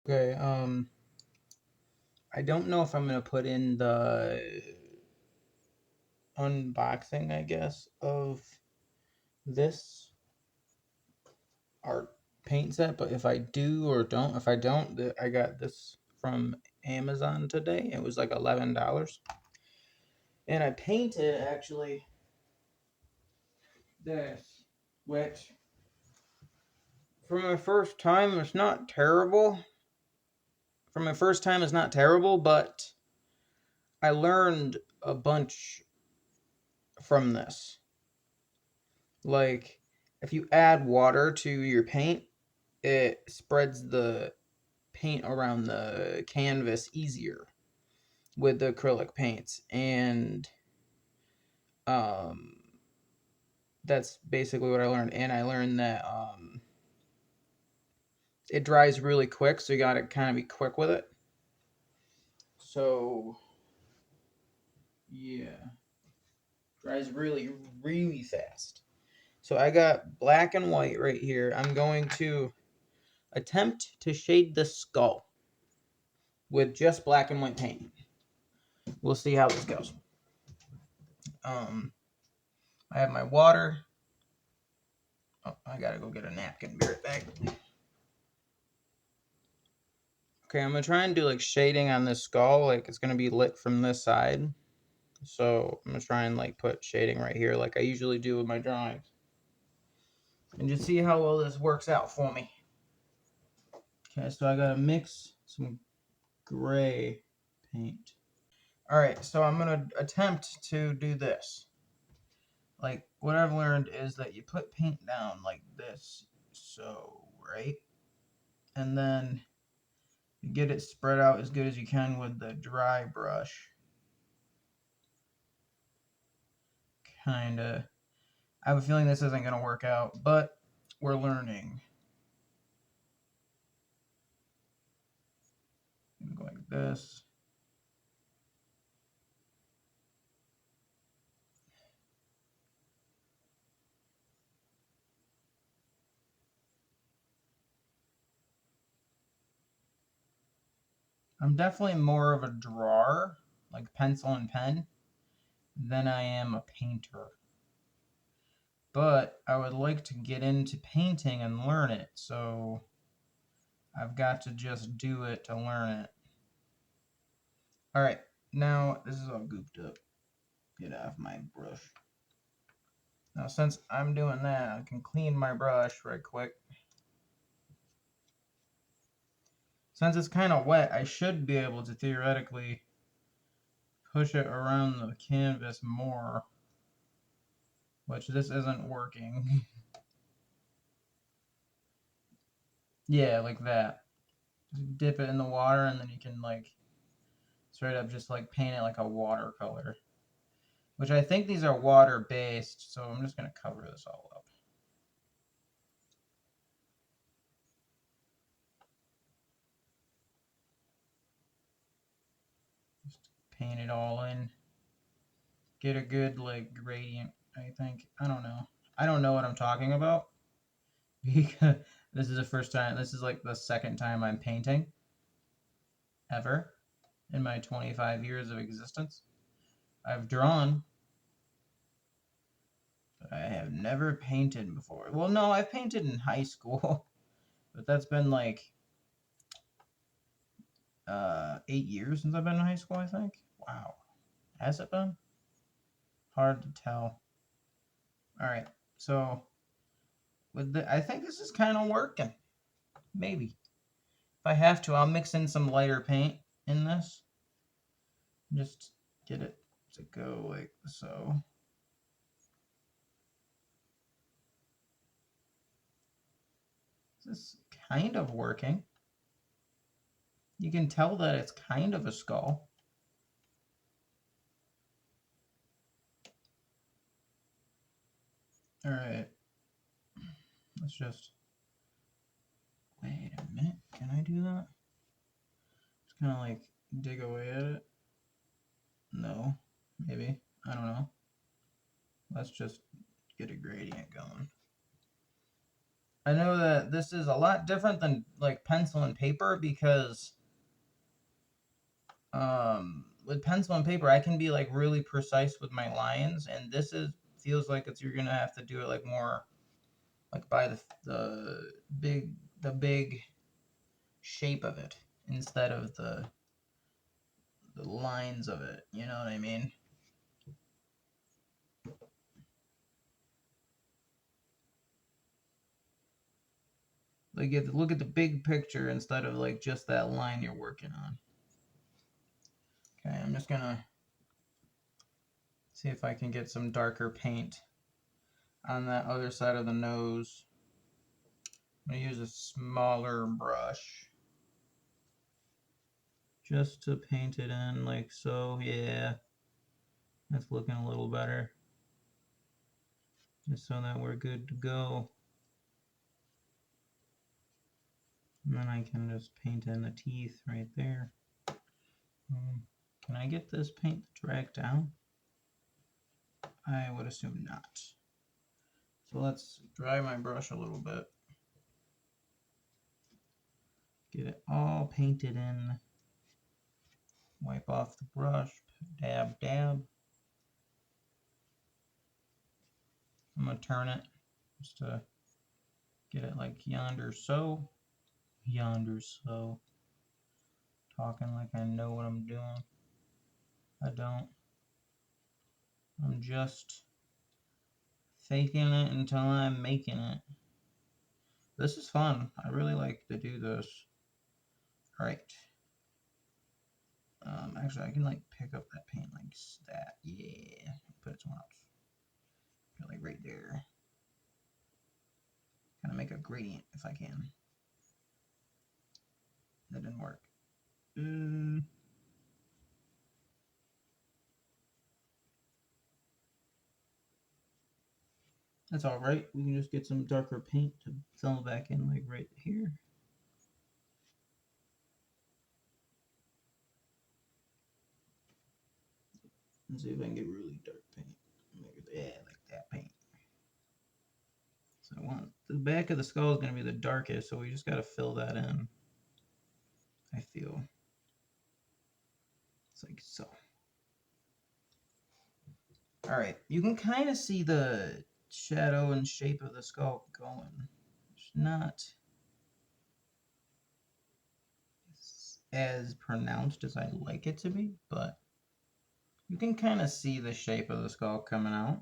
Okay, I don't know if I'm gonna put in the unboxing, I guess, of this art paint set, but if I do or don't, if I don't, I got this from Amazon today. It was like $11. And I painted actually this, which for my first time, it's not terrible. For my first time, it's not terrible, but I learned a bunch from this. Like, if you add water to your paint, it spreads the paint around the canvas easier with the acrylic paints. And um, that's basically what I learned. And I learned that it dries really quick, so you got to kind of be quick with it. So, yeah, dries really, really fast. So I got black and white right here. I'm going to attempt to shade the skull with just black and white paint. We'll see how this goes. I have my water. Oh, I gotta go get a napkin. Be right back. Okay, I'm gonna try and do like shading on this skull. Like it's gonna be lit from this side. So I'm gonna try and like put shading right here like I usually do with my drawings. And just see how well this works out for me. Okay, so I gotta mix some gray paint. Alright, so I'm gonna attempt to do this. Like what I've learned is that you put paint down like this. So, right? And then you get it spread out as good as you can with the dry brush. Kinda. I have a feeling this isn't gonna work out, but we're learning. Go like this. I'm definitely more of a drawer, like pencil and pen, than I am a painter. But I would like to get into painting and learn it, so I've got to just do it to learn it. Alright, now this is all gooped up. Get off my brush. Now since I'm doing that, I can clean my brush right quick. Since it's kind of wet, I should be able to theoretically push it around the canvas more, which this isn't working. Yeah, like that. Just dip it in the water and then you can like straight up just like paint it like a watercolor. Which I think these are water based, so I'm just gonna cover this all up. Just paint it all in. Get a good like gradient, I think. I don't know. I don't know what I'm talking about. Because this is the first time, this is like the second time I'm painting ever in my 25 years of existence. I've drawn, but I have never painted before. Well, no, I've painted in high school, but that's been like 8 years since I've been in high school, I think. Wow. Has it been? Hard to tell. All right. So with the, I think this is kind of working. Maybe. If I have to, I'll mix in some lighter paint in this. Just get it to go like so. This is kind of working. You can tell that it's kind of a skull. All right. Let's just wait a minute. Can I do that? Just kind of like dig away at it. No, maybe. I don't know. Let's just get a gradient going. I know that this is a lot different than like pencil and paper because with pencil and paper I can be like really precise with my lines, and this is feels like it's you're gonna have to do it like more like by the big shape of it instead of the lines of it. You know what I mean? Like you have to look at the big picture instead of like just that line you're working on. Okay, I'm just gonna see if I can get some darker paint on that other side of the nose. I'm gonna use a smaller brush just to paint it in like so. Yeah, that's looking a little better. Just so that we're good to go. And then I can just paint in the teeth right there. Can I get this paint to drag down? I would assume not. So let's dry my brush a little bit. Get it all painted in. Wipe off the brush. Dab, dab. I'm going to turn it just to get it like yonder so. Yonder so. Talking like I know what I'm doing. I don't. I'm just faking it until I'm making it. This is fun. I really like to do this. Alright. Actually, I can like pick up that paint like that. Yeah. Put it somewhere else. Put it like right there. Kind of make a gradient if I can. That didn't work. That's alright. We can just get some darker paint to fill back in like right here. Let's see if I can get really dark paint. Yeah, like that paint. So I want the back of the skull is going to be the darkest, so we just got to fill that in. I feel it's like so. All right, you can kind of see the shadow and shape of the skull going. It's not as pronounced as I'd like it to be, but you can kind of see the shape of the skull coming out.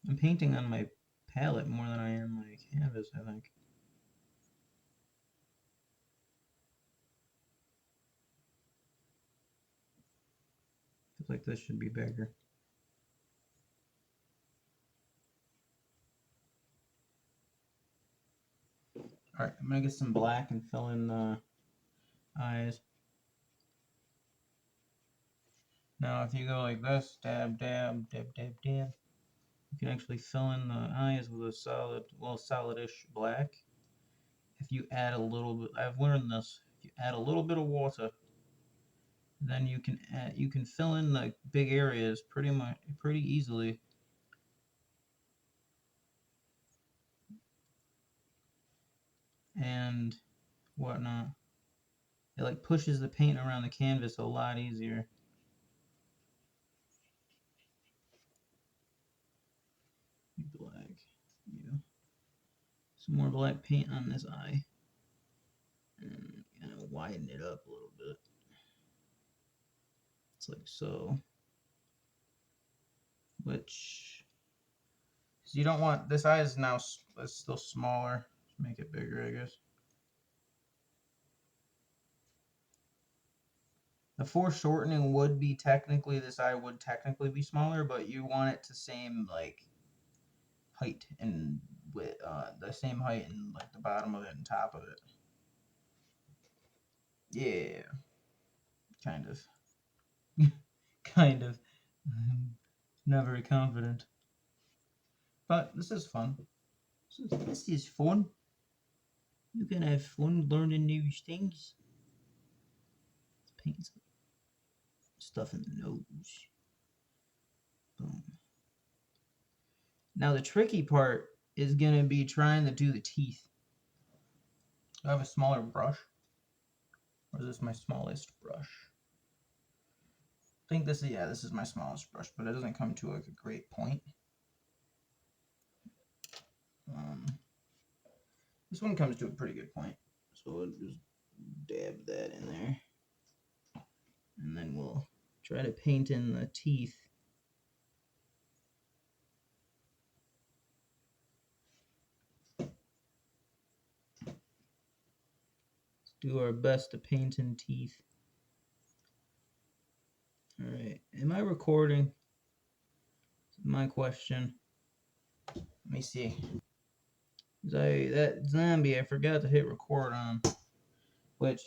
I'm painting on my palette more than I am my canvas, I think. Feels like this should be bigger. Alright, I'm gonna get some black and fill in the eyes. Now if you go like this, dab, dab, dab, dab, dab, you can actually fill in the eyes with a solid, well, solidish black. If you add a little bit, I've learned this, if you add a little bit of water, then you can fill in the big areas pretty easily. And whatnot. It like pushes the paint around the canvas a lot easier. Black. Yeah. Some more black paint on this eye. And kind of widen it up a little bit. It's like so. Which, because you don't want, this eye is now it's still smaller. Let's make it bigger, I guess. The foreshortening would be technically, this eye would technically be smaller, but you want it to same like height and with the same height and like the bottom of it and top of it. Yeah, kind of. Kind of. Not very confident. But this is fun. This is fun. You can have fun learning new things. Let's paint some stuff in the nose. Boom. Now the tricky part is going to be trying to do the teeth. Do I have a smaller brush? Or is this my smallest brush? I think this is my smallest brush, but it doesn't come to like a great point. This one comes to a pretty good point. So we'll just dab that in there. And then we'll try to paint in the teeth. Let's do our best to paint in teeth. Alright, am I recording? That's my question. Let me see. That zombie I forgot to hit record on. Which,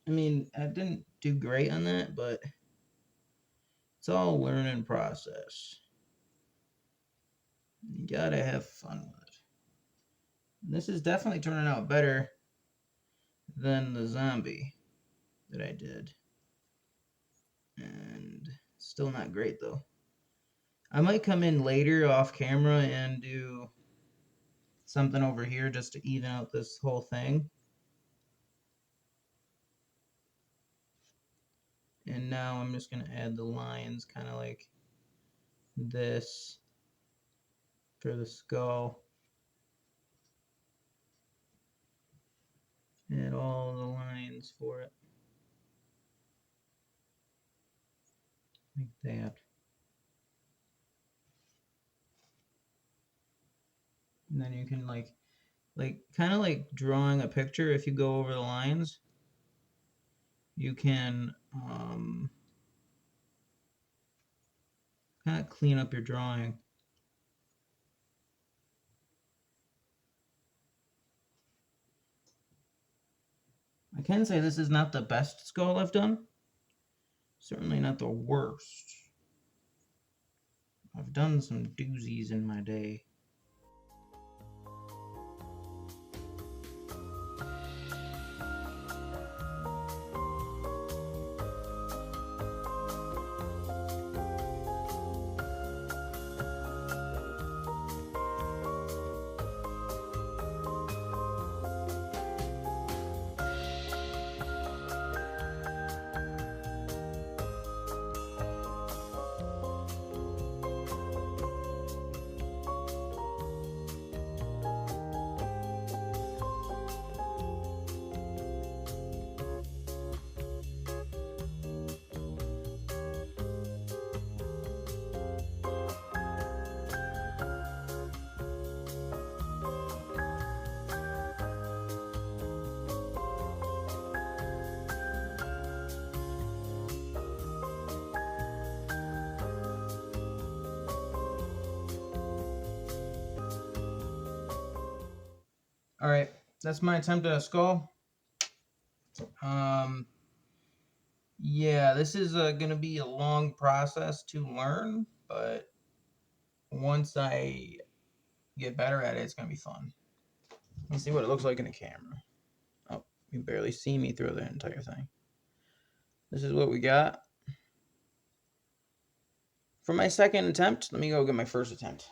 I mean, I didn't do great on that, but it's all a learning process. You gotta have fun with it. And this is definitely turning out better than the zombie that I did. And still not great though. I might come in later off camera and do something over here just to even out this whole thing. And now I'm just going to add the lines kind of like this for the skull. Add all the lines for it. Like that. And then you can like kind of like drawing a picture. If you go over the lines, you can kind of clean up your drawing. I can say this is not the best skull I've done. Certainly not the worst. I've done some doozies in my day. All right, that's my attempt at a skull. Yeah, this is going to be a long process to learn, but once I get better at it, it's going to be fun. Let me see what it looks like in the camera. Oh, you barely see me through the entire thing. This is what we got. For my second attempt, let me go get my first attempt.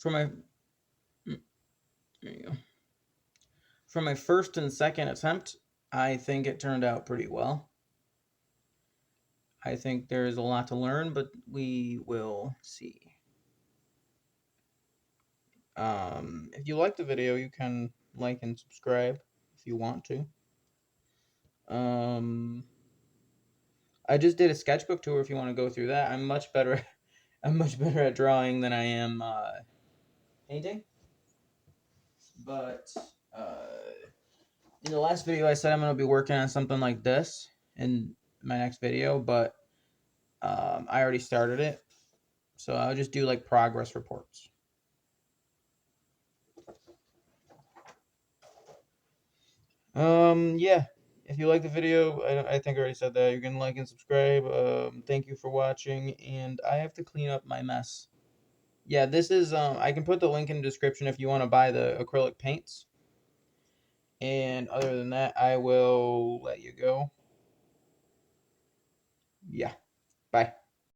There you go. For my first and second attempt, I think it turned out pretty well. I think there is a lot to learn, but we will see. If you like the video, you can like and subscribe if you want to. I just did a sketchbook tour if you want to go through that. I'm much better at drawing than I am painting. But in the last video I said I'm going to be working on something like this in my next video, but I already started it. So I'll just do like progress reports. Yeah. If you like the video, I think I already said that. You can like and subscribe. Thank you for watching, and I have to clean up my mess. Yeah, this is I can put the link in the description if you want to buy the acrylic paints. And other than that, I will let you go. Yeah. Bye.